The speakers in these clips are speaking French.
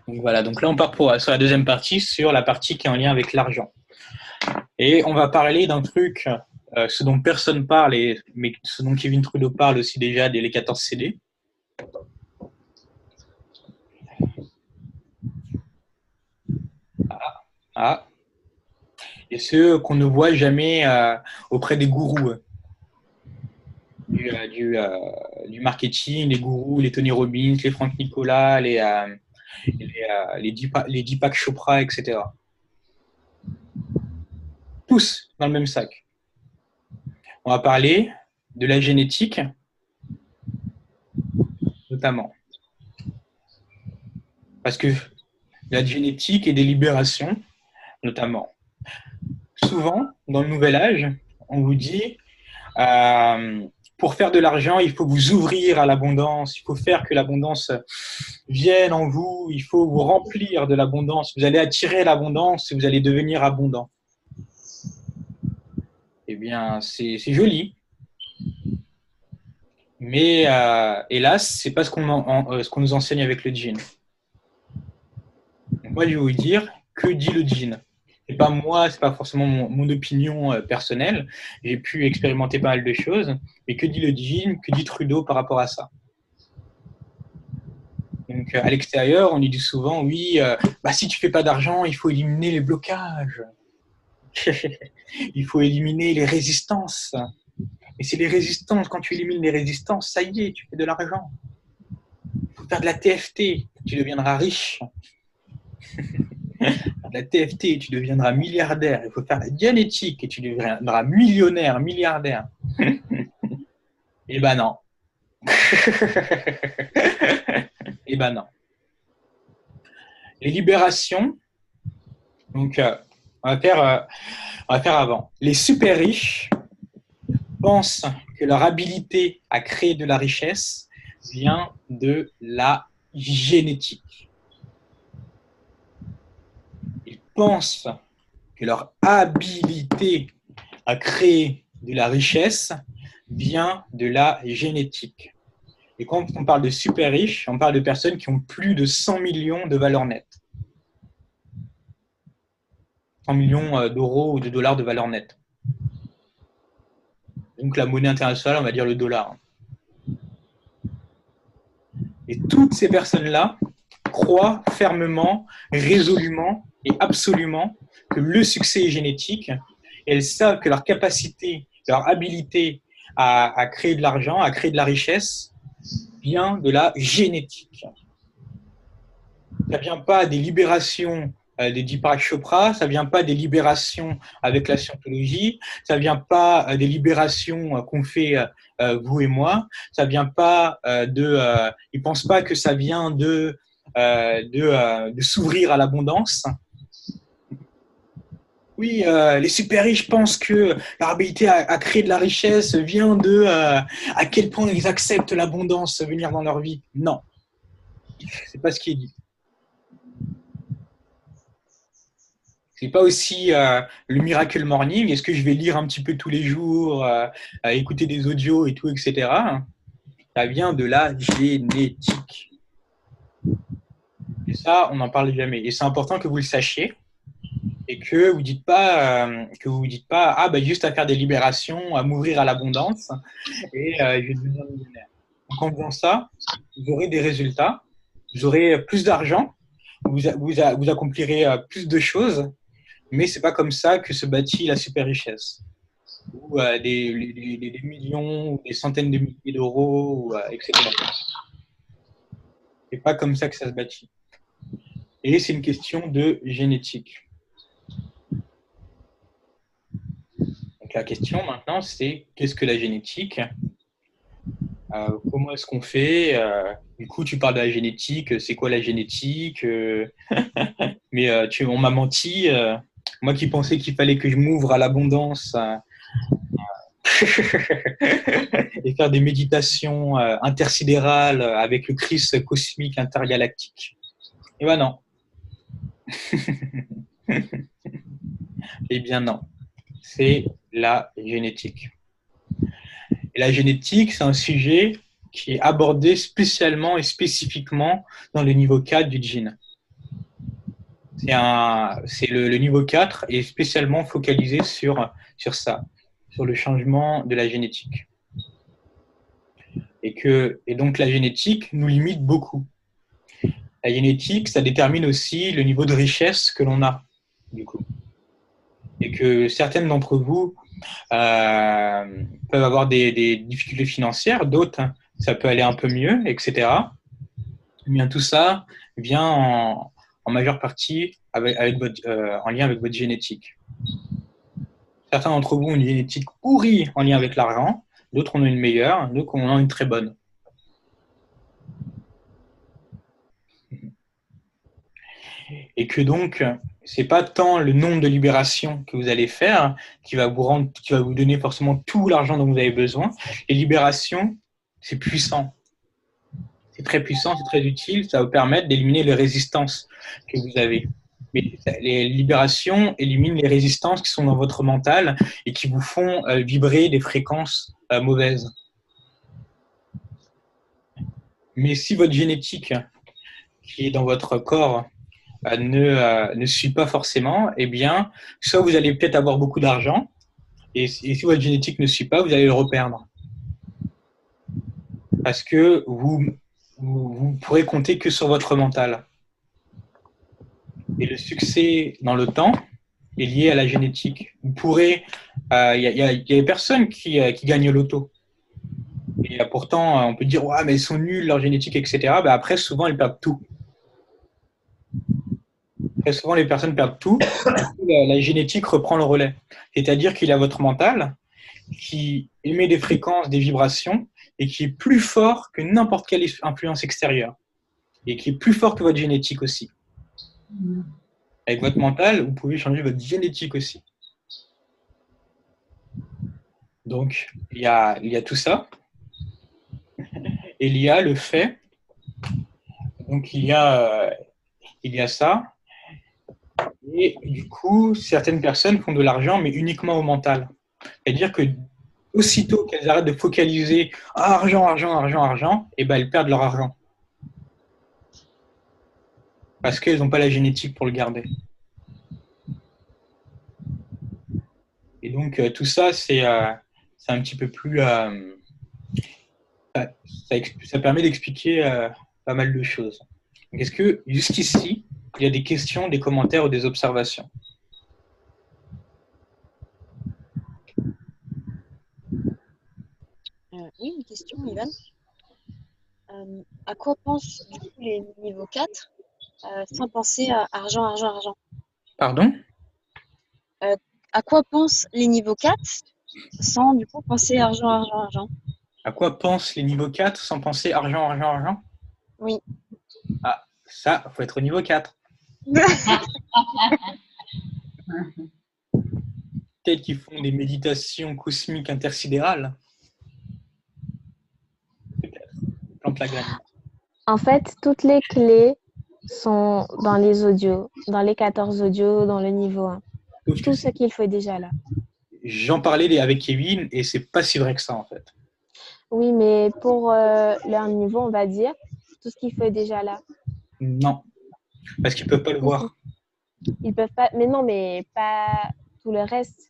Donc voilà, donc là on part sur la deuxième partie, sur la partie qui est en lien avec l'argent. Et on va parler d'un truc, ce dont personne parle, mais ce dont Kevin Trudeau parle aussi déjà dès les 14 CD. Ah. Et ce qu'on ne voit jamais auprès des gourous du marketing, les gourous, les Tony Robbins, les Frank Nicolas, les Deepak Chopra, etc. Tous dans le même sac. On va parler de la génétique, notamment. Parce que la génétique et des libérations, notamment. Souvent, dans le nouvel âge, on vous dit pour faire de l'argent, il faut vous ouvrir à l'abondance, il faut faire que l'abondance vienne en vous, il faut vous remplir de l'abondance, vous allez attirer l'abondance et vous allez devenir abondant. Eh bien, c'est joli. Mais hélas, c'est pas ce qu'on nous enseigne avec le djinn. Donc moi, je vais vous dire, que dit le djinn? C'est pas moi, c'est pas forcément mon opinion personnelle. J'ai pu expérimenter pas mal de choses. Mais que dit le djinn? Que dit Trudeau par rapport à ça? Donc à l'extérieur, on nous dit souvent, oui, si tu fais pas d'argent, il faut éliminer les blocages. Il faut éliminer les résistances. Et c'est les résistances, quand tu élimines les résistances, ça y est, tu fais de l'argent. Il faut faire de la TFT, tu deviendras riche. La TFT, tu deviendras milliardaire. Il faut faire la dianétique et tu deviendras millionnaire, milliardaire. Eh ben non. Eh ben non. Les libérations, donc on va faire avant. Les super riches pensent que leur habilité à créer de la richesse vient de la génétique. Ils pensent que leur habilité à créer de la richesse vient de la génétique. Et quand on parle de super riches, on parle de personnes qui ont plus de 100 millions de valeur nette. 100 millions d'euros ou de dollars de valeur nette. Donc la monnaie internationale, on va dire le dollar. Et toutes ces personnes-là croient fermement, résolument et absolument que le succès est génétique. Et elles savent que leur capacité, leur habilité à créer de l'argent, à créer de la richesse, vient de la génétique. Ça ne vient pas des libérations des Deepak Chopra, ça ne vient pas des libérations avec la scientologie, ça ne vient pas des libérations qu'on fait vous et moi, ça ne vient pas ils ne pensent pas que ça vient de s'ouvrir à l'abondance. Oui, les super riches pensent que leur habilité à créer de la richesse vient de à quel point ils acceptent l'abondance venir dans leur vie. Non, c'est pas ce qui est dit. C'est pas aussi le Miracle Morning. Est-ce que je vais lire un petit peu tous les jours, écouter des audios et tout, etc. Ça vient de la génétique. Et ça, on n'en parle jamais. Et c'est important que vous le sachiez et que vous dites pas, juste à faire des libérations, à m'ouvrir à l'abondance et je vais devenir millionnaire. Donc en faisant ça, vous aurez des résultats, vous aurez plus d'argent, vous accomplirez plus de choses. Mais c'est pas comme ça que se bâtit la super richesse. Ou des millions, ou des centaines de milliers d'euros, etc. C'est pas comme ça que ça se bâtit. Et c'est une question de génétique. Donc la question maintenant, c'est qu'est-ce que la génétique? Comment est-ce qu'on fait? Du coup, tu parles de la génétique. C'est quoi la génétique? Mais on m'a menti. Moi qui pensais qu'il fallait que je m'ouvre à l'abondance et faire des méditations intersidérales avec le Christ cosmique intergalactique. Eh ben non. Eh bien non. C'est la génétique. Et la génétique, c'est un sujet qui est abordé spécialement et spécifiquement dans le niveau 4 du djinn. C'est le niveau 4 et spécialement focalisé sur ça, sur le changement de la génétique. Et donc la génétique nous limite beaucoup. La génétique, ça détermine aussi le niveau de richesse que l'on a, du coup. Et que certaines d'entre vous peuvent avoir des difficultés financières, d'autres, ça peut aller un peu mieux, etc. Eh bien, tout ça vient en majeure partie en lien avec votre génétique. Certains d'entre vous ont une génétique pourrie en lien avec l'argent, d'autres en ont une meilleure, d'autres en ont une très bonne. Et que donc, c'est pas tant le nombre de libérations que vous allez faire qui va vous donner forcément tout l'argent dont vous avez besoin. Les libérations, c'est puissant. C'est très puissant, c'est très utile, ça va vous permettre d'éliminer les résistances que vous avez. Mais les libérations éliminent les résistances qui sont dans votre mental et qui vous font vibrer des fréquences mauvaises. Mais si votre génétique qui est dans votre corps ne suit pas forcément, eh bien, soit vous allez peut-être avoir beaucoup d'argent, et si votre génétique ne suit pas, vous allez le reperdre. Parce que vous pourrez compter que sur votre mental. Et le succès dans le temps est lié à la génétique. Vous pourrez, y a des personnes qui gagnent l'auto. Et pourtant, on peut dire, ouais, mais ils sont nuls, leur génétique, etc. Ben après, souvent, ils perdent tout. Très souvent, les personnes perdent tout. La génétique reprend le relais. C'est-à-dire qu'il y a votre mental qui émet des fréquences, des vibrations, et qui est plus fort que n'importe quelle influence extérieure. Et qui est plus fort que votre génétique aussi. Avec votre mental, vous pouvez changer votre génétique aussi. Donc, il y a tout ça. Et il y a le fait. Donc, il y a ça. Et du coup, certaines personnes font de l'argent, mais uniquement au mental. C'est-à-dire que aussitôt qu'elles arrêtent de focaliser argent, argent, argent, argent, et ben elles perdent leur argent. Parce qu'elles n'ont pas la génétique pour le garder. Et donc, tout ça, c'est un petit peu plus... ça permet d'expliquer pas mal de choses. Donc, est-ce que, jusqu'ici, il y a des questions, des commentaires ou des observations? Oui, une question, Ivan. À quoi pensent du coup les niveaux 4 sans penser à argent, argent, argent? Pardon? À quoi pensent les niveaux 4 sans du coup penser argent, argent, argent? À quoi pensent les niveaux 4 sans penser argent, argent, argent? Oui. Ah, ça, il faut être au niveau 4. Peut-être qu'ils font des méditations cosmiques intersidérales. Peut-être. Plante la graine. En fait, toutes les clés sont dans les audios, dans les 14 audios, dans le niveau 1. Tout ce qu'il faut est déjà là. J'en parlais avec Kevin et c'est pas si vrai que ça en fait. Oui, mais pour leur niveau, on va dire, tout ce qu'il faut est déjà là. Non, parce qu'ils peuvent pas le voir. Ils peuvent pas, mais non, mais pas tout le reste.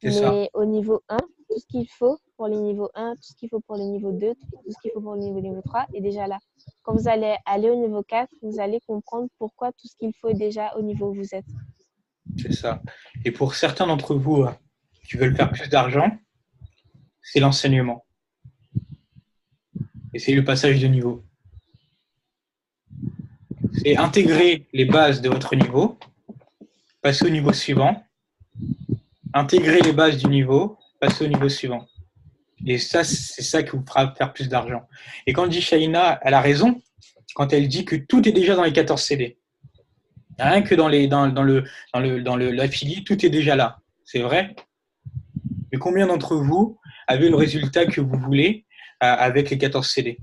C'est ça. Mais au niveau 1, tout ce qu'il faut pour les niveaux 1, tout ce qu'il faut pour le niveau 2, tout ce qu'il faut pour le niveau 3 est déjà là. Quand vous allez aller au niveau 4, vous allez comprendre pourquoi tout ce qu'il faut est déjà au niveau où vous êtes. C'est ça. Et pour certains d'entre vous qui veulent faire plus d'argent, c'est l'enseignement. Et c'est le passage de niveau. C'est intégrer les bases de votre niveau, passer au niveau suivant, intégrer les bases du niveau, passer au niveau suivant. Et ça, c'est ça qui vous fera faire plus d'argent. Et quand dit Shaina, elle a raison quand elle dit que tout est déjà dans les 14 CD. Rien que dans l'affilié, tout est déjà là. C'est vrai. Mais combien d'entre vous avez le résultat que vous voulez avec les 14 CD?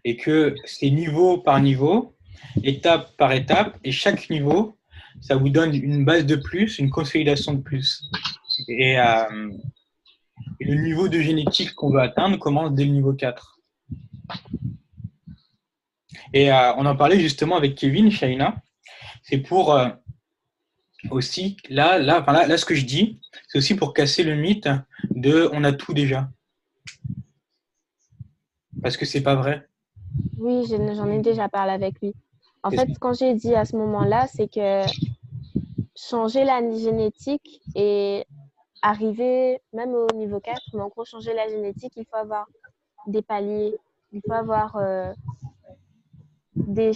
Et que c'est niveau par niveau, étape par étape, et chaque niveau, ça vous donne une base de plus, une consolidation de plus. Et le niveau de génétique qu'on veut atteindre commence dès le niveau 4. Et on en parlait justement avec Kevin, Shaina. C'est pour aussi, là, ce que je dis, c'est aussi pour casser le mythe de on a tout déjà. Parce que c'est pas vrai. Oui, j'en ai déjà parlé avec lui. En C'est fait, ça. quand j'ai dit à ce moment-là, c'est que changer la génétique et arriver même au niveau 4, mais en gros, changer la génétique, il faut avoir des paliers. Il faut avoir des...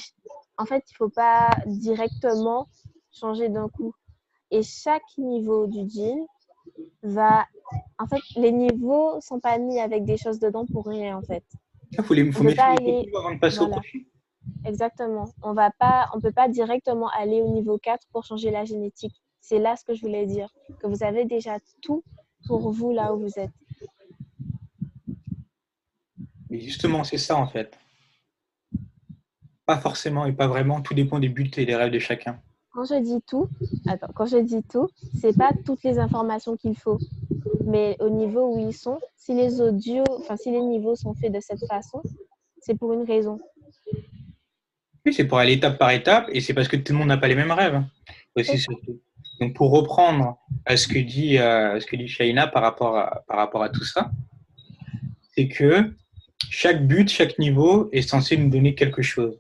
En fait, il ne faut pas directement changer d'un coup. Et chaque niveau du jean va... En fait, les niveaux sont pas mis avec des choses dedans pour rien, en fait. Il faut On peut pas maîtriser les aller... techniques avant de passer au Voilà, prochain. exactement. On peut pas directement aller au niveau 4 pour changer la génétique. C'est là ce que je voulais dire, que vous avez déjà tout pour vous là où vous êtes. Mais justement, c'est ça en fait. Pas forcément et pas vraiment. Tout dépend des buts et des rêves de chacun. Quand je dis tout, quand je dis tout, c'est pas toutes les informations qu'il faut, mais au niveau où ils sont, si les audios, enfin si les niveaux sont faits de cette façon, c'est pour une raison. Oui, c'est pour aller étape par étape et c'est parce que tout le monde n'a pas les mêmes rêves. C'est Aussi ça. surtout. Donc pour reprendre ce que dit Shaina par rapport à tout ça, c'est que chaque but, chaque niveau est censé nous donner quelque chose.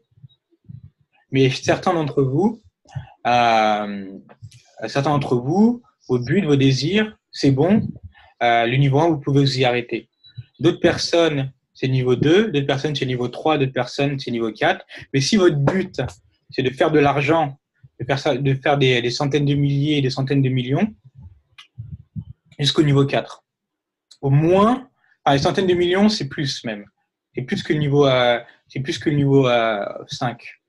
Mais certains d'entre vous, vos buts, vos désirs, c'est bon. Le niveau 1, vous pouvez vous y arrêter. D'autres personnes, c'est niveau 2, d'autres personnes, c'est niveau 3, d'autres personnes, c'est niveau 4. Mais si votre but, c'est de faire de l'argent, de faire des centaines de milliers et des centaines de millions, jusqu'au niveau 4. Au moins, les centaines de millions, c'est plus même. C'est plus que le niveau 5.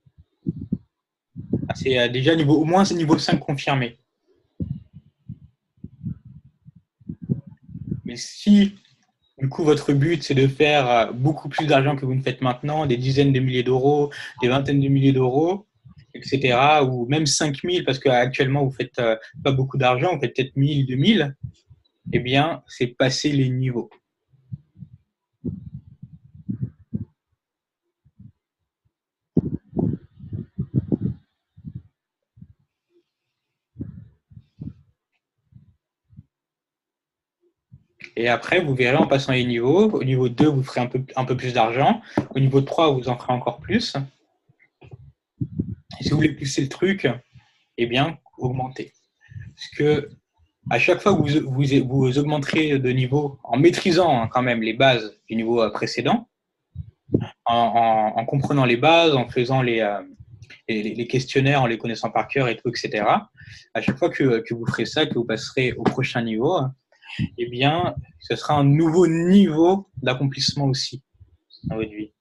C'est déjà au moins c'est niveau 5 confirmé. Mais si du coup votre but c'est de faire beaucoup plus d'argent que vous ne faites maintenant, des dizaines de milliers d'euros, des vingtaines de milliers d'euros, etc., ou même 5 000 parce qu'actuellement vous faites pas beaucoup d'argent, vous faites peut-être 1 000, 2 000, eh bien c'est passer les niveaux. Et après, vous verrez en passant les niveaux. Au niveau 2, vous ferez un peu plus d'argent. Au niveau 3, vous en ferez encore plus. Et si vous voulez pousser le truc, eh bien, augmentez. Parce que à chaque fois que vous augmenterez de niveau en maîtrisant quand même les bases du niveau précédent, en comprenant les bases, en faisant les questionnaires, en les connaissant par cœur et tout, etc. À chaque fois que vous ferez ça, que vous passerez au prochain niveau, eh bien, ce sera un nouveau niveau d'accomplissement aussi dans votre vie.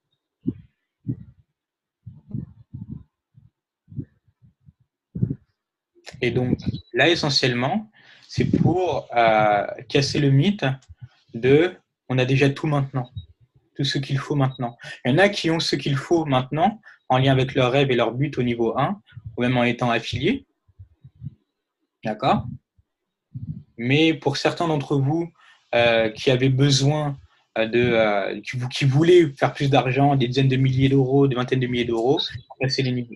Et donc, là, essentiellement, c'est pour casser le mythe de on a déjà tout maintenant, tout ce qu'il faut maintenant. Il y en a qui ont ce qu'il faut maintenant en lien avec leur rêve et leur but au niveau 1, ou même en étant affiliés. D'accord? Mais pour certains d'entre vous qui avaient besoin qui voulaient faire plus d'argent, des dizaines de milliers d'euros, des vingtaines de milliers d'euros, casser les niveaux.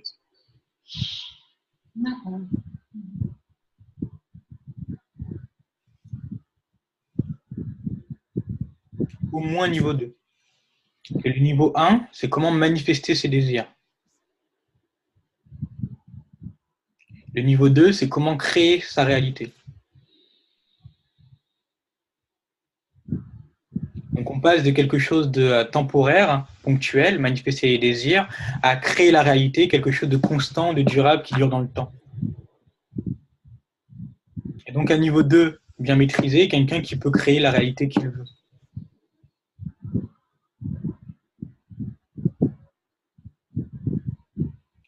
Au moins niveau 2. Et le niveau 1, c'est comment manifester ses désirs. Le niveau 2, c'est comment créer sa réalité. Donc on passe de quelque chose de temporaire, ponctuel, manifester les désirs, à créer la réalité, quelque chose de constant, de durable, qui dure dans le temps. Et donc un niveau 2 bien maîtrisé, quelqu'un qui peut créer la réalité qu'il veut.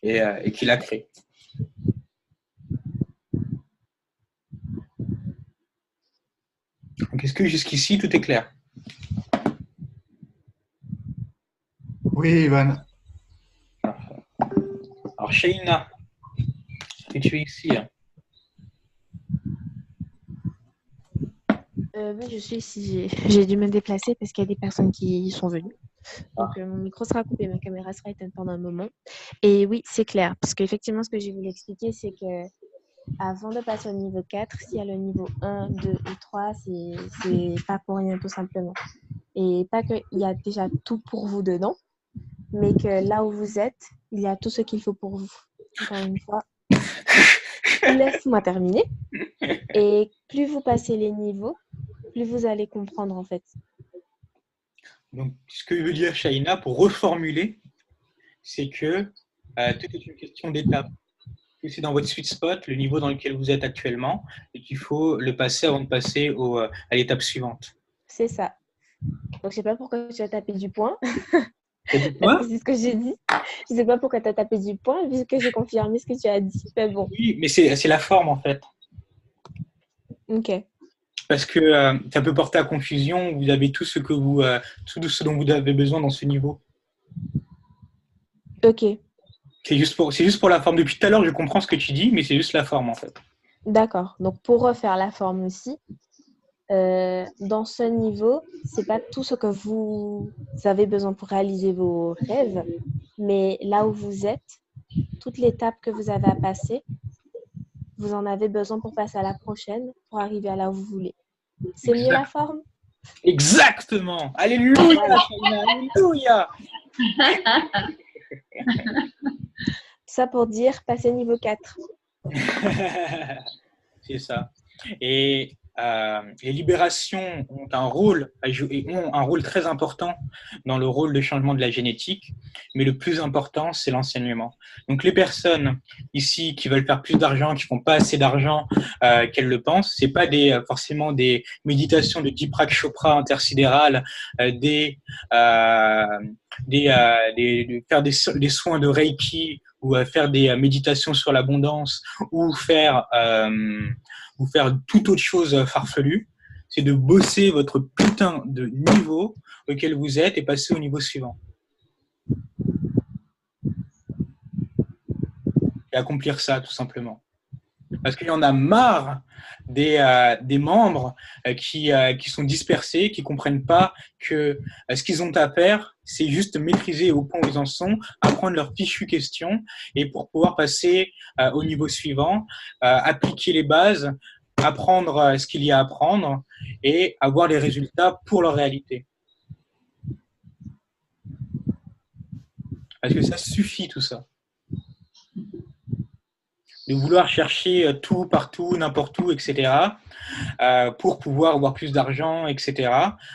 Et qui la crée. Donc est-ce que jusqu'ici tout est clair? Oui, Ivan. Alors Shaina, est-ce que tu es ici? Oui, je suis ici. J'ai dû me déplacer parce qu'il y a des personnes qui sont venues. Donc, mon micro sera coupé, ma caméra sera éteinte pendant un moment. Et oui, c'est clair, parce qu'effectivement, ce que j'ai voulu expliquer, c'est que avant de passer au niveau 4, s'il y a le niveau 1, 2 ou 3, c'est pas pour rien, tout simplement. Et pas qu'il y a déjà tout pour vous dedans, mais que là où vous êtes, il y a tout ce qu'il faut pour vous. Encore une fois, laisse-moi terminer. Et plus vous passez les niveaux, plus vous allez comprendre, en fait. Donc, ce que veut dire Shaina, pour reformuler, c'est que tout est une question d'étape. C'est dans votre sweet spot, le niveau dans lequel vous êtes actuellement, et qu'il faut le passer avant de passer à l'étape suivante. C'est ça. Donc, je sais pas pourquoi tu as tapé du poing. T'as dit Parce quoi? que c'est ce que j'ai dit. Je sais pas pourquoi tu as tapé du poing, vu que j'ai confirmé ce que tu as dit. Mais bon, Oui, mais c'est la forme en fait. ok. Parce que ça peut porter à confusion, vous avez tout tout ce dont vous avez besoin dans ce niveau. Ok, C'est juste pour la forme. Depuis tout à l'heure, je comprends ce que tu dis, mais c'est juste la forme en fait. d'accord. Donc, pour refaire la forme aussi, dans ce niveau, c'est pas tout ce que vous avez besoin pour réaliser vos rêves, mais là où vous êtes, toute l'étape que vous avez à passer, vous en avez besoin pour passer à la prochaine, pour arriver à là où vous voulez. C'est mieux la forme? Exactement. Alléluia, Shaina, alléluia. Ça pour dire passer niveau 4. C'est ça. Et les libérations ont un rôle à jouer, ont un rôle très important dans le rôle de changement de la génétique, mais le plus important, c'est l'enseignement. Donc les personnes ici qui veulent faire plus d'argent, qui font pas assez d'argent qu'elles le pensent, c'est pas forcément des méditations de Deepak Chopra intersidérales, faire des soins de Reiki ou faire des méditations sur l'abondance ou faire toute autre chose farfelue, c'est de bosser votre putain de niveau auquel vous êtes et passer au niveau suivant. Et accomplir ça, tout simplement. Parce qu'il y en a marre des membres qui sont dispersés, qui ne comprennent pas que ce qu'ils ont à faire, c'est juste maîtriser au point où ils en sont, apprendre leurs fichues questions et pour pouvoir passer au niveau suivant, appliquer les bases, apprendre ce qu'il y a à apprendre et avoir les résultats pour leur réalité. Parce que ça suffit tout ça. De vouloir chercher tout partout, n'importe où, etc., pour pouvoir avoir plus d'argent, etc.,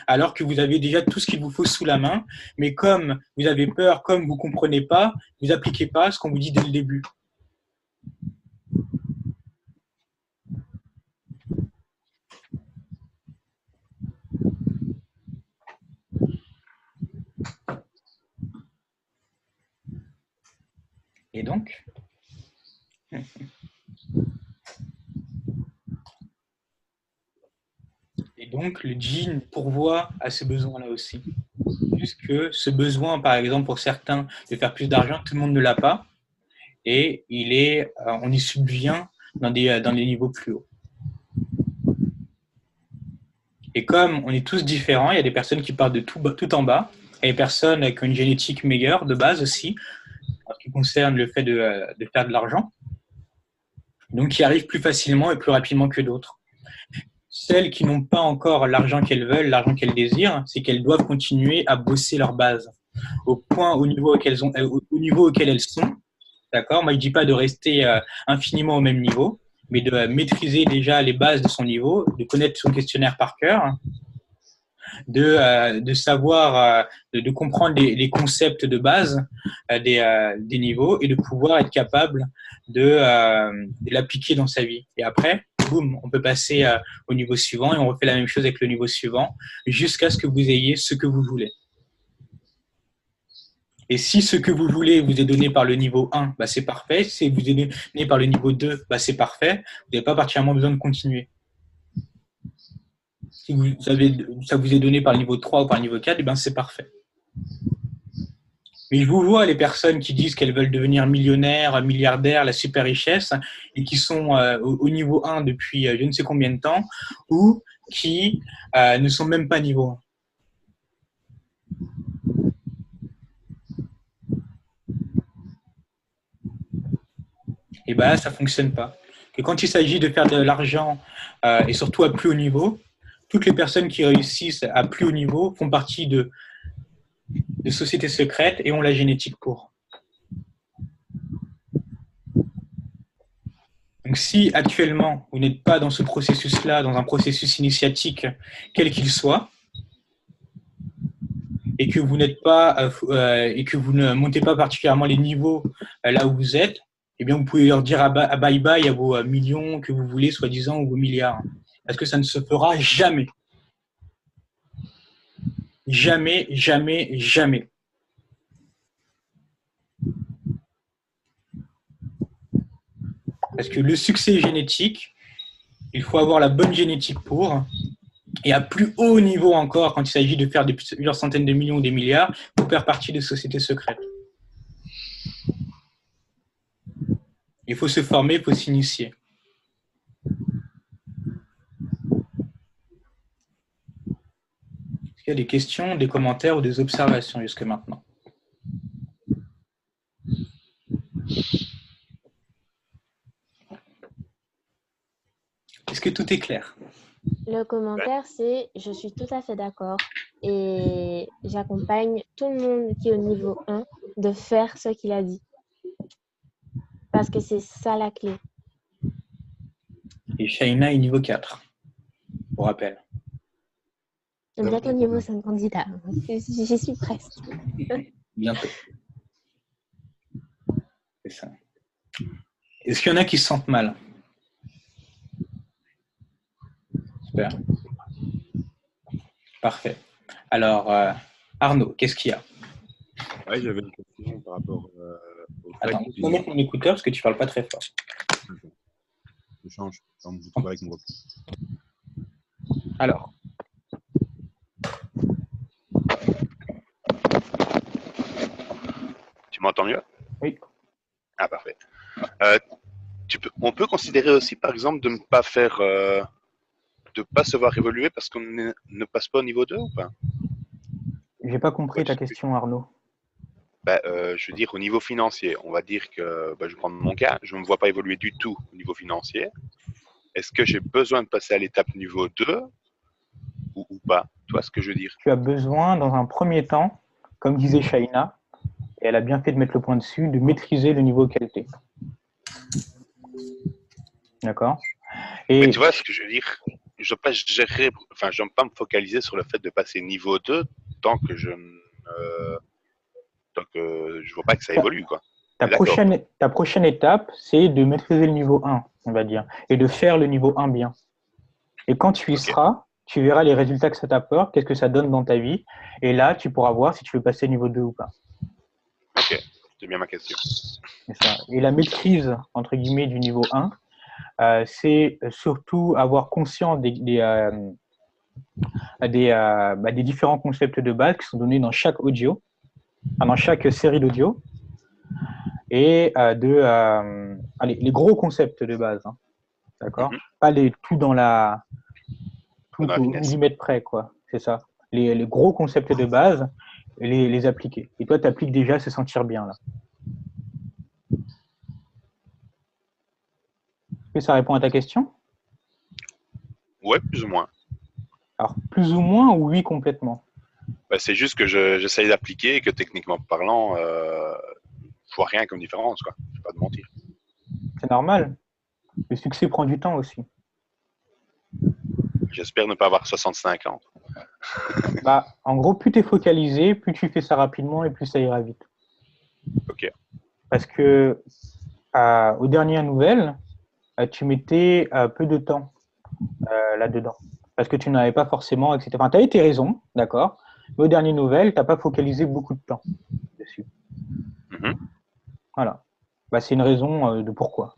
alors que vous avez déjà tout ce qu'il vous faut sous la main, mais comme vous avez peur, comme vous ne comprenez pas, vous n'appliquez pas ce qu'on vous dit dès le début. Et donc le djinn pourvoit à ce besoin-là aussi. Juste que ce besoin, par exemple, pour certains, de faire plus d'argent, tout le monde ne l'a pas. Et on y subvient dans des niveaux plus hauts. Et comme on est tous différents, il y a des personnes qui partent de tout en bas, et des personnes qui ont une génétique meilleure de base aussi, en ce qui concerne le fait de faire de l'argent, donc qui arrivent plus facilement et plus rapidement que d'autres. Celles qui n'ont pas encore l'argent qu'elles veulent, l'argent qu'elles désirent, c'est qu'elles doivent continuer à bosser leur base au niveau auquel elles sont. D'accord? Moi, je ne dis pas de rester infiniment au même niveau, mais de maîtriser déjà les bases de son niveau, de connaître son questionnaire par cœur, de savoir, de comprendre les concepts de base des niveaux et de pouvoir être capable de l'appliquer dans sa vie. Et après, boum, on peut passer au niveau suivant et on refait la même chose avec le niveau suivant jusqu'à ce que vous ayez ce que vous voulez. Et si ce que vous voulez vous est donné par le niveau 1, bah c'est parfait. Si vous est donné par le niveau 2, bah c'est parfait. Vous n'avez pas particulièrement besoin de continuer. Si ça vous est donné par le niveau 3 ou par le niveau 4, eh ben c'est parfait. Mais je vous vois les personnes qui disent qu'elles veulent devenir millionnaires, milliardaires, la super richesse, et qui sont au niveau 1 depuis je ne sais combien de temps, ou qui ne sont même pas niveau 1. Et bien là, ça ne fonctionne pas. Et quand il s'agit de faire de l'argent, et surtout à plus haut niveau, toutes les personnes qui réussissent à plus haut niveau font partie de sociétés secrètes et ont la génétique pour. Donc si actuellement, vous n'êtes pas dans ce processus-là, dans un processus initiatique, quel qu'il soit, et que vous n'êtes pas et que vous ne montez pas particulièrement les niveaux là où vous êtes, eh bien vous pouvez leur dire à bye bye à vos millions que vous voulez, soi-disant, ou vos milliards. Parce que ça ne se fera jamais. Jamais, jamais, jamais. Parce que le succès génétique, il faut avoir la bonne génétique pour. Et à plus haut niveau encore, quand il s'agit de faire plusieurs centaines de millions ou des milliards, pour faire partie des sociétés secrètes. Il faut se former, il faut s'initier. Est-ce qu'il y a des questions, des commentaires ou des observations jusque maintenant? Est-ce que tout est clair? Le commentaire, c'est « Je suis tout à fait d'accord et j'accompagne tout le monde qui est au niveau 1 de faire ce qu'il a dit. » Parce que c'est ça la clé. Et Shaina est niveau 4, pour rappel. Bientôt niveau 5 candidats. J'y suis presque. Bientôt. C'est ça. Est-ce qu'il y en a qui se sentent mal? Super. Parfait. Alors, Arnaud, qu'est-ce qu'il y a? Oui, j'avais une question par rapport au fait Attends, je vais mettre mon écouteur parce que tu ne parles pas très fort. Je change. Je vous trouve avec mon repos. Alors. Tu m'entends mieux? Oui. Ah, parfait. On peut considérer aussi, par exemple, de ne pas faire, de pas se voir évoluer parce qu'on ne passe pas au niveau 2 ou pas? J'ai pas compris ta question, Arnaud. Je veux dire, au niveau financier, on va dire que, je vais prendre mon cas, je ne me vois pas évoluer du tout au niveau financier. Est-ce que j'ai besoin de passer à l'étape niveau 2 ou pas? Tu vois ce que je veux dire? Tu as besoin, dans un premier temps, comme disait Shaina, et elle a bien fait de mettre le point dessus, de maîtriser le niveau qualité. D'accord? Mais tu vois ce que je veux dire? Je ne veux pas gérer, enfin, je ne veux pas me focaliser sur le fait de passer niveau 2 tant que je ne vois pas que ça évolue, quoi. Ta prochaine étape, c'est de maîtriser le niveau 1, on va dire, et de faire le niveau 1 bien. Et quand tu y seras, tu verras les résultats que ça t'apporte, qu'est-ce que ça donne dans ta vie, et là, tu pourras voir si tu veux passer niveau 2 ou pas. Ok, c'est bien ma question. C'est ça. Et la maîtrise, entre guillemets, du niveau 1, c'est surtout avoir conscience des différents concepts de base qui sont donnés dans chaque audio, dans chaque série d'audio, et les gros concepts de base, hein, d'accord? Pas tout dans tout au millimètre près, quoi. C'est ça. Les gros concepts de base, les appliquer. Et toi, tu appliques déjà se sentir bien là. Est-ce que ça répond à ta question? Ouais, plus ou moins. Alors, plus ou moins ou oui, complètement? C'est juste que j'essaye d'appliquer et que techniquement parlant, je vois rien comme différence, quoi. Je ne vais pas te mentir. C'est normal. Le succès prend du temps aussi. J'espère ne pas avoir 65 ans. En gros, plus tu es focalisé, plus tu fais ça rapidement et plus ça ira vite. Ok. Parce que aux dernières nouvelles, tu mettais peu de temps là-dedans. Parce que tu n'avais pas forcément, etc. Enfin, tu as eu tes raisons, d'accord, mais aux dernières nouvelles, tu n'as pas focalisé beaucoup de temps dessus. Voilà. C'est une raison de pourquoi.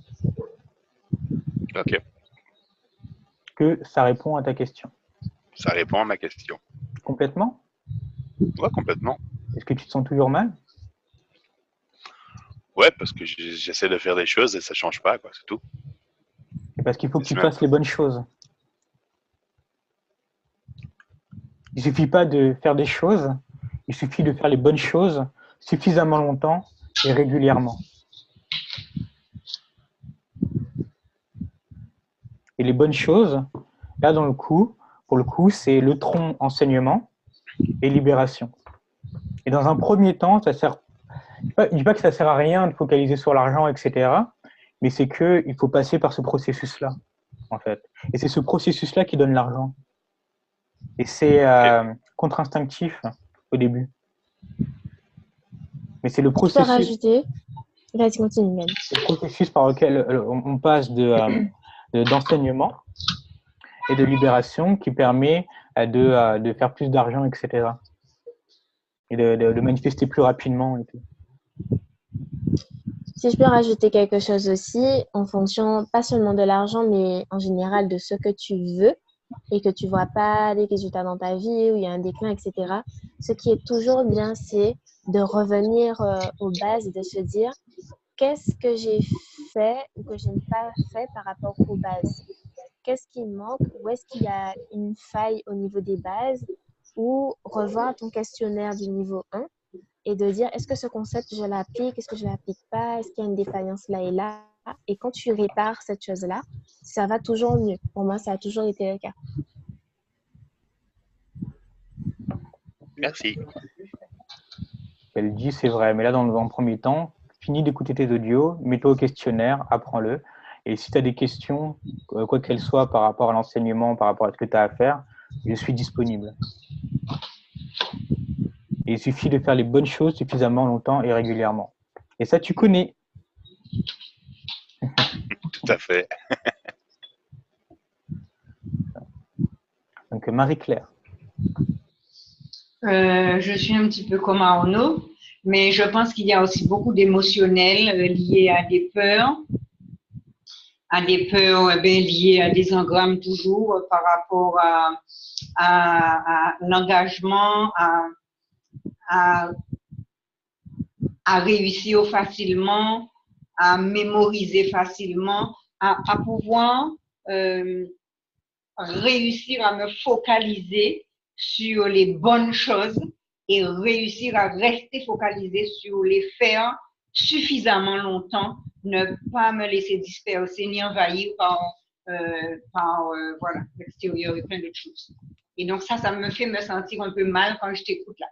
Ok. Que ça répond à ta question. Ça répond à ma question. Complètement? Ouais, complètement. Est-ce que tu te sens toujours mal? Ouais, parce que j'essaie de faire des choses et ça ne change pas, quoi, c'est tout. C'est parce qu'il faut que tu fasses les bonnes choses. Il ne suffit pas de faire des choses, il suffit de faire les bonnes choses suffisamment longtemps et régulièrement. les bonnes choses, là, pour le coup, c'est le tronc enseignement et libération. Et dans un premier temps, ça sert. Je ne dis pas que ça sert à rien de focaliser sur l'argent, etc. Mais c'est qu'il faut passer par ce processus-là, en fait. Et c'est ce processus-là qui donne l'argent. Et c'est contre-instinctif au début. Mais c'est le Je peux processus, rajouter. Vas-y, continue, Yann. le processus par lequel on passe d'enseignement et de libération qui permet de faire plus d'argent, etc. Et de manifester plus rapidement. Et tout. Si je peux rajouter quelque chose aussi, en fonction pas seulement de l'argent, mais en général de ce que tu veux et que tu vois pas des résultats dans ta vie, où il y a un déclin, etc. Ce qui est toujours bien, c'est de revenir aux bases et de se dire qu'est-ce que j'ai fait ou que je n'ai pas fait par rapport aux bases. Qu'est-ce qui manque? Où est-ce qu'il y a une faille au niveau des bases? Ou revoir ton questionnaire du niveau 1 et de dire est-ce que ce concept, je l'applique? Est-ce que je ne l'applique pas? Est-ce qu'il y a une défaillance là et là? Et quand tu répares cette chose-là, ça va toujours mieux. Pour moi, ça a toujours été le cas. Merci. Elle dit c'est vrai, mais là, dans le premier temps, finis d'écouter tes audios, mets-toi au questionnaire, apprends-le. Et si tu as des questions, quoi qu'elles soient par rapport à l'enseignement, par rapport à ce que tu as à faire, je suis disponible. Et il suffit de faire les bonnes choses suffisamment longtemps et régulièrement. Et ça, tu connais. Tout à fait. Donc, Marie-Claire. Je suis un petit peu comme Arnaud, mais je pense qu'il y a aussi beaucoup d'émotionnel liés à des peurs liées à des engrammes toujours par rapport à l'engagement, à réussir facilement, à mémoriser facilement, à pouvoir réussir à me focaliser sur les bonnes choses et réussir à rester focalisé sur les faire suffisamment longtemps, ne pas me laisser disperser ni envahir voilà, l'extérieur et plein d'autres choses. Et donc ça me fait me sentir un peu mal quand je t'écoute là.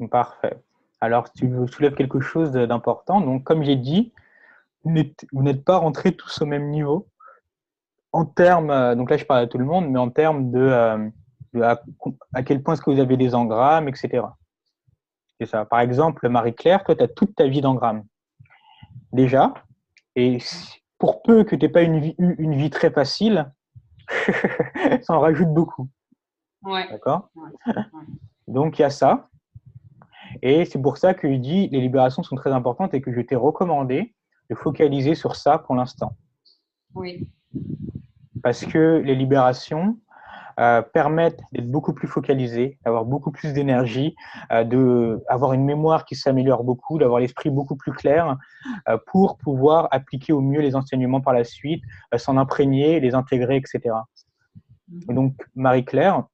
Parfait. Alors, tu soulèves quelque chose d'important. Donc, comme j'ai dit, vous n'êtes pas rentrés tous au même niveau. En termes, donc là, je parle à tout le monde, mais en termes de à quel point est-ce que vous avez des engrammes, etc. C'est ça. Par exemple, Marie-Claire, toi, tu as toute ta vie d'engrammes. Déjà. Et pour peu que tu n'aies pas une vie très facile, ça en rajoute beaucoup. Ouais. D'accord ? Ouais. Donc, il y a ça. Et c'est pour ça que je dis les libérations sont très importantes et que je t'ai recommandé de focaliser sur ça pour l'instant. Oui. Parce que les libérations permettent d'être beaucoup plus focalisé, d'avoir beaucoup plus d'énergie, d'avoir une mémoire qui s'améliore beaucoup, d'avoir l'esprit beaucoup plus clair pour pouvoir appliquer au mieux les enseignements par la suite, s'en imprégner, les intégrer, etc. Et donc, Marie-Claire,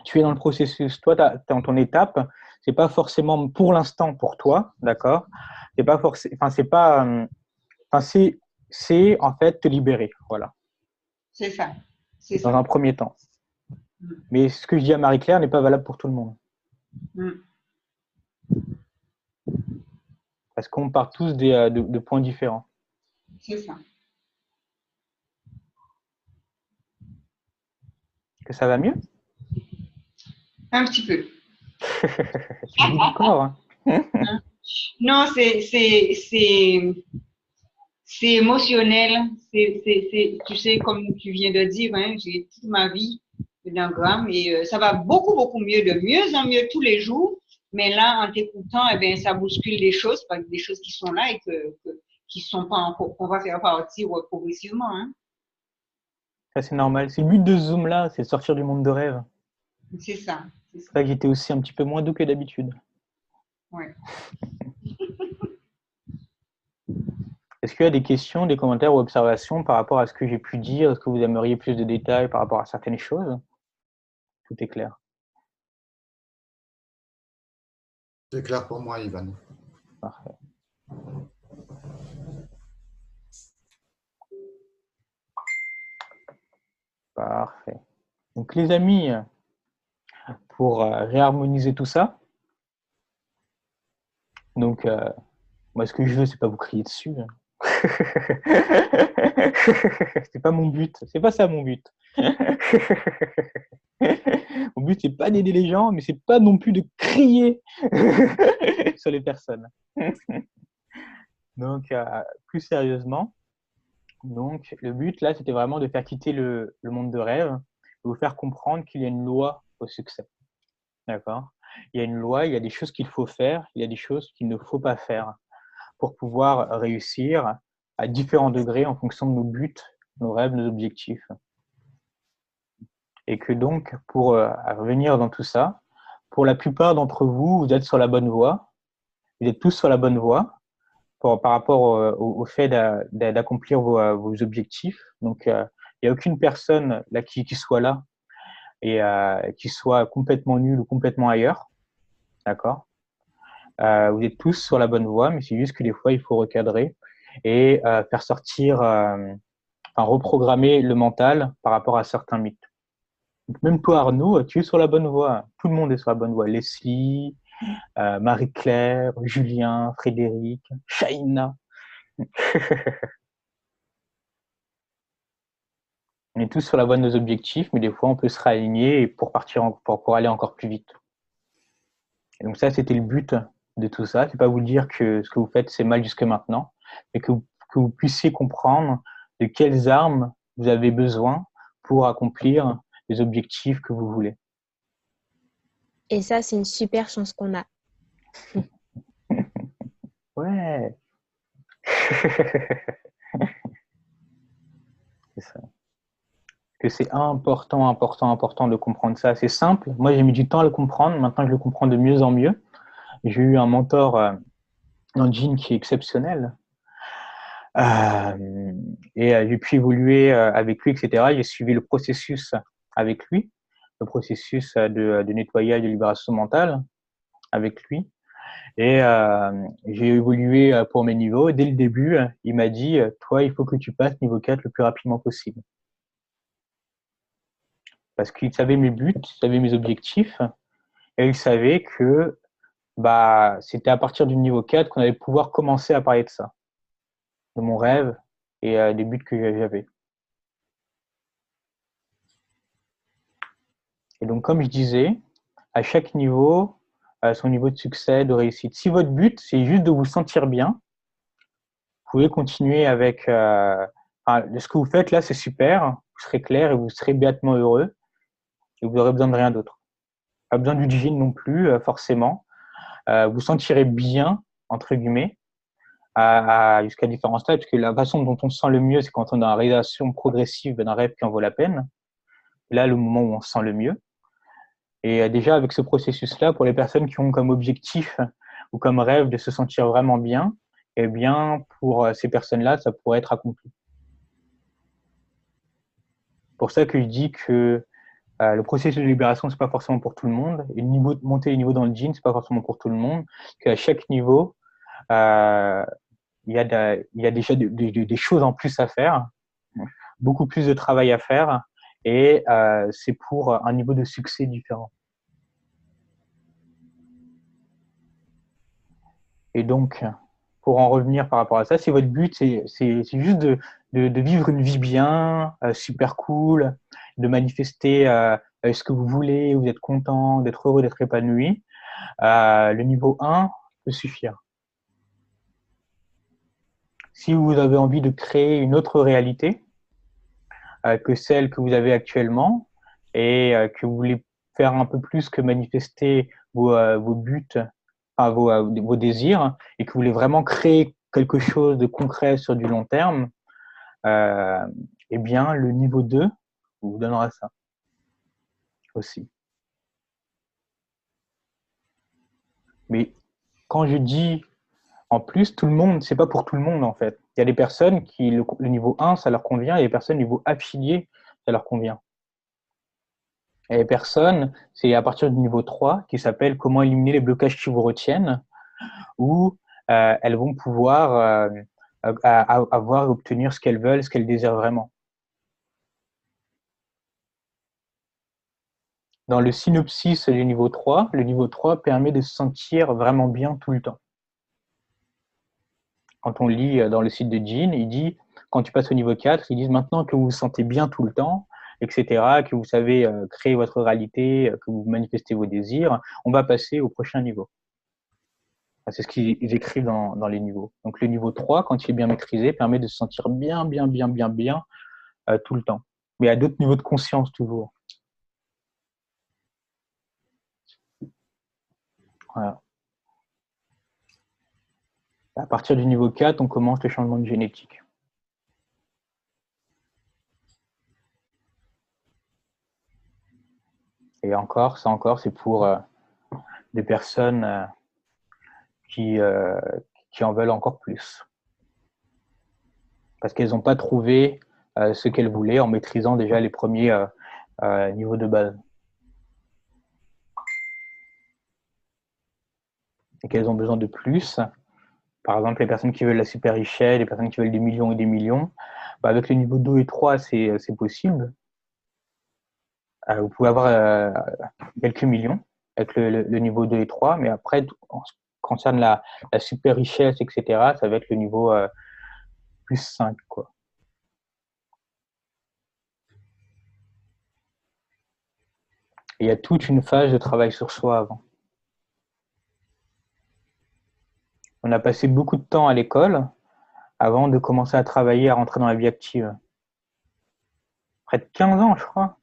tu es dans le processus. Toi, dans ton étape, c'est pas forcément pour l'instant pour toi, d'accord ? C'est pas forcément, enfin, c'est pas, enfin, c'est en fait te libérer, voilà. C'est ça. C'est dans ça. un premier temps. Mais ce que je dis à Marie-Claire n'est pas valable pour tout le monde. Parce qu'on part tous de points différents. C'est ça. Que ça va mieux ? Un petit peu. C'est le bout du corps. Hein. Non, c'est émotionnel. Tu sais, comme tu viens de dire, hein, j'ai toute ma vie d'engramme et ça va beaucoup, beaucoup mieux, de mieux en mieux tous les jours. Mais là, en t'écoutant, eh bien, ça bouscule des choses qui sont là et qui sont pas encore, qu'on va faire partir progressivement. Hein. Ça, c'est normal. C'est le but de ce Zoom-là, c'est de sortir du monde de rêve. C'est ça. C'est pour ça que j'étais aussi un petit peu moins doux que d'habitude. Ouais. Est-ce qu'il y a des questions, des commentaires ou observations par rapport à ce que j'ai pu dire ? Est-ce que vous aimeriez plus de détails par rapport à certaines choses ? Tout est clair. C'est clair pour moi, Ivan. Parfait. Parfait. Donc, les amis, pour réharmoniser tout ça, donc, moi, ce que je veux, c'est pas vous crier dessus. C'est pas mon but. C'est pas ça mon but. Mon but, c'est pas d'aider les gens, mais c'est pas non plus de crier sur les personnes. Donc, plus sérieusement, donc, le but, là, c'était vraiment de faire quitter le monde de rêve, de vous faire comprendre qu'il y a une loi au succès. D'accord? Il y a une loi, il y a des choses qu'il faut faire, il y a des choses qu'il ne faut pas faire pour pouvoir réussir à différents degrés en fonction de nos buts, nos rêves, nos objectifs. Et que donc, pour revenir dans tout ça, pour la plupart d'entre vous, vous êtes sur la bonne voie, vous êtes tous sur la bonne voie par rapport au fait d'accomplir vos objectifs. Donc, il n'y a aucune personne là qui soit là et qui soit complètement nulle ou complètement ailleurs. D'accord? Vous êtes tous sur la bonne voie, mais c'est juste que des fois, il faut recadrer et faire sortir, reprogrammer le mental par rapport à certains mythes. Donc, même toi, Arnaud, tu es sur la bonne voie. Tout le monde est sur la bonne voie. Leslie, Marie-Claire, Julien, Frédéric, Shaina. On est tous sur la voie de nos objectifs, mais des fois, on peut se réaligner pour aller encore plus vite. Et donc ça, c'était le but de tout ça. C'est pas vous dire que ce que vous faites, c'est mal jusque maintenant, mais que vous puissiez comprendre de quelles armes vous avez besoin pour accomplir les objectifs que vous voulez. Et ça, c'est une super chance qu'on a. Ouais. C'est ça. Que c'est important de comprendre ça. C'est simple. Moi, j'ai mis du temps à le comprendre. Maintenant, je le comprends de mieux en mieux. J'ai eu un mentor dans Jean qui est exceptionnel. Et j'ai pu évoluer avec lui, etc. J'ai suivi le processus avec lui, le processus de nettoyage, de libération mentale avec lui. Et j'ai évolué pour mes niveaux. Dès le début, il m'a dit, toi, il faut que tu passes niveau 4 le plus rapidement possible. Parce qu'il savait mes buts, il savait mes objectifs, et il savait que c'était à partir du niveau 4 qu'on allait pouvoir commencer à parler de ça, de mon rêve et des buts que j'avais. Et donc, comme je disais, à chaque niveau, son niveau de succès, de réussite. Si votre but, c'est juste de vous sentir bien, vous pouvez continuer avec ce que vous faites là, c'est super, vous serez clair et vous serez béatement heureux et vous n'aurez besoin de rien d'autre. Pas besoin du jean non plus, forcément. Vous sentirez bien, entre guillemets, jusqu'à différents stades, parce que la façon dont on se sent le mieux, c'est quand on a une réalisation progressive d'un rêve qui en vaut la peine. Là, le moment où on se sent le mieux. Et déjà, avec ce processus-là, pour les personnes qui ont comme objectif ou comme rêve de se sentir vraiment bien, eh bien, pour ces personnes-là, ça pourrait être accompli. C'est pour ça que je dis que le processus de libération, c'est pas forcément pour tout le monde. Et monter les niveaux dans le jean, c'est pas forcément pour tout le monde. Qu'à chaque niveau, il y a déjà des choses en plus à faire, beaucoup plus de travail à faire, et c'est pour un niveau de succès différent. Et donc, pour en revenir par rapport à ça, si votre but, c'est juste de vivre une vie bien, super cool, de manifester ce que vous voulez, vous êtes content, d'être heureux, d'être épanoui, le niveau 1 peut suffire. Si vous avez envie de créer une autre réalité que celle que vous avez actuellement et que vous voulez faire un peu plus que manifester vos buts, vos désirs, et que vous voulez vraiment créer quelque chose de concret sur du long terme, eh bien, le niveau 2 vous donnera ça aussi. Mais quand je dis en plus, tout le monde, c'est pas pour tout le monde en fait. Il y a des personnes qui, le niveau 1, ça leur convient, et des personnes niveau affilié, ça leur convient. Et les personnes, c'est à partir du niveau 3 qui s'appelle comment éliminer les blocages qui vous retiennent, où elles vont pouvoir avoir et obtenir ce qu'elles veulent, ce qu'elles désirent vraiment. Dans le synopsis du niveau 3, le niveau 3 permet de se sentir vraiment bien tout le temps. Quand on lit dans le site de Jean, il dit, quand tu passes au niveau 4, ils disent maintenant que vous vous sentez bien tout le temps, etc., que vous savez créer votre réalité, que vous manifestez vos désirs, on va passer au prochain niveau. C'est ce qu'ils écrivent dans les niveaux. Donc le niveau 3, quand il est bien maîtrisé, permet de se sentir bien tout le temps. Mais il y a d'autres niveaux de conscience toujours. Voilà. À partir du niveau 4, on commence les changements de génétique. Et encore, c'est pour des personnes qui en veulent encore plus. Parce qu'elles n'ont pas trouvé ce qu'elles voulaient en maîtrisant déjà les premiers niveaux de base. Et qu'elles ont besoin de plus. Par exemple, les personnes qui veulent la super richesse, les personnes qui veulent des millions et des millions, avec le niveau 2 et 3, c'est possible. Vous pouvez avoir quelques millions avec le niveau 2 et 3, mais après, en ce qui concerne la super richesse, etc., ça va être le niveau plus 5, quoi. Et il y a toute une phase de travail sur soi avant. On a passé beaucoup de temps à l'école avant de commencer à travailler, à rentrer dans la vie active. Près de 15 ans, je crois.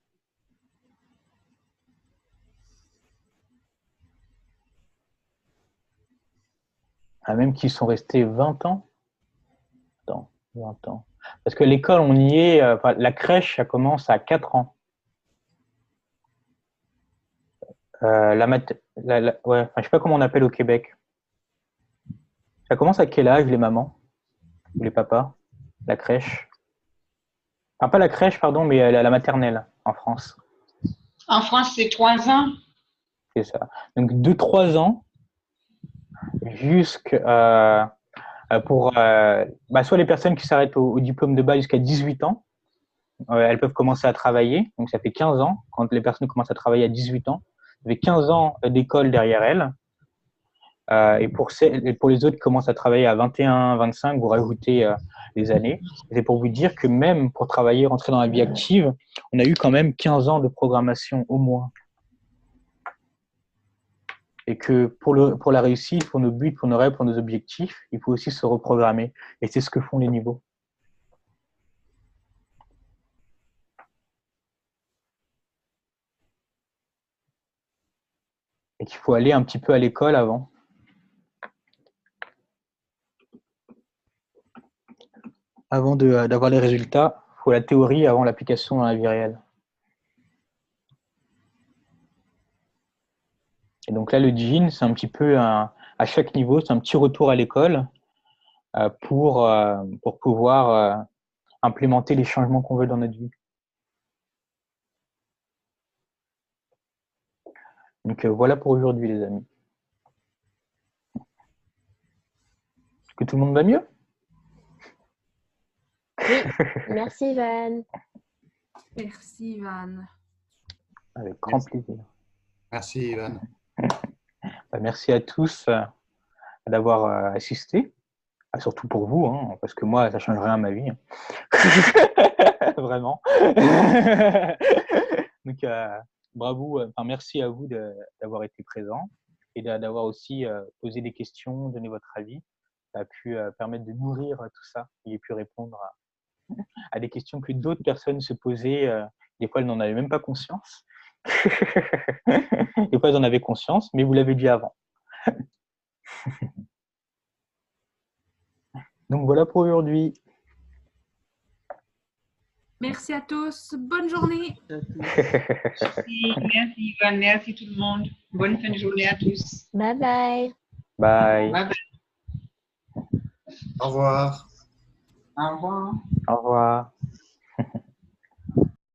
Même qui sont restés 20 ans. Attends, 20 ans. Parce que l'école, on y est, la crèche, ça commence à 4 ans. Ouais, je sais pas comment on appelle au Québec. Ça commence à quel âge, les mamans ou les papas? La crèche? Enfin, pas la crèche, pardon, mais la maternelle en France. En France, c'est 3 ans. C'est ça. Donc, 2-3 ans jusqu'à pour soit les personnes qui s'arrêtent au diplôme de base jusqu'à 18 ans, elles peuvent commencer à travailler. Donc, ça fait 15 ans. Quand les personnes commencent à travailler à 18 ans, ça fait 15 ans d'école derrière elles. Et pour les autres qui commencent à travailler à 21, 25, vous rajoutez les années. C'est pour vous dire que même pour travailler, rentrer dans la vie active, on a eu quand même 15 ans de programmation au moins. Et que pour la réussite, pour nos buts, pour nos rêves, pour nos objectifs, il faut aussi se reprogrammer. Et c'est ce que font les niveaux. Et qu'il faut aller un petit peu à l'école avant. Avant d'avoir les résultats, il faut la théorie avant l'application dans la vie réelle. Et donc là, le Jean, c'est un petit peu, à chaque niveau, c'est un petit retour à l'école pour pouvoir implémenter les changements qu'on veut dans notre vie. Donc voilà pour aujourd'hui, les amis. Est-ce que tout le monde va mieux? Oui, merci Van. Merci Ivan. Avec grand plaisir. Merci, Ivan. Merci à tous d'avoir assisté. Surtout pour vous, hein, parce que moi, ça ne change rien à ma vie. Vraiment. Donc, bravo, merci à vous d'avoir été présents et d'avoir aussi posé des questions, donné votre avis. Ça a pu permettre de nourrir tout ça et pu répondre à des questions que d'autres personnes se posaient. Des fois, elles n'en avaient même pas conscience. Des fois, elles en avaient conscience, mais vous l'avez dit avant. Donc, voilà pour aujourd'hui. Merci à tous. Bonne journée. Merci Ivan, merci tout le monde. Bonne fin de journée à tous. Bye bye. Bye. Bye bye. Au revoir. Au revoir. Au revoir.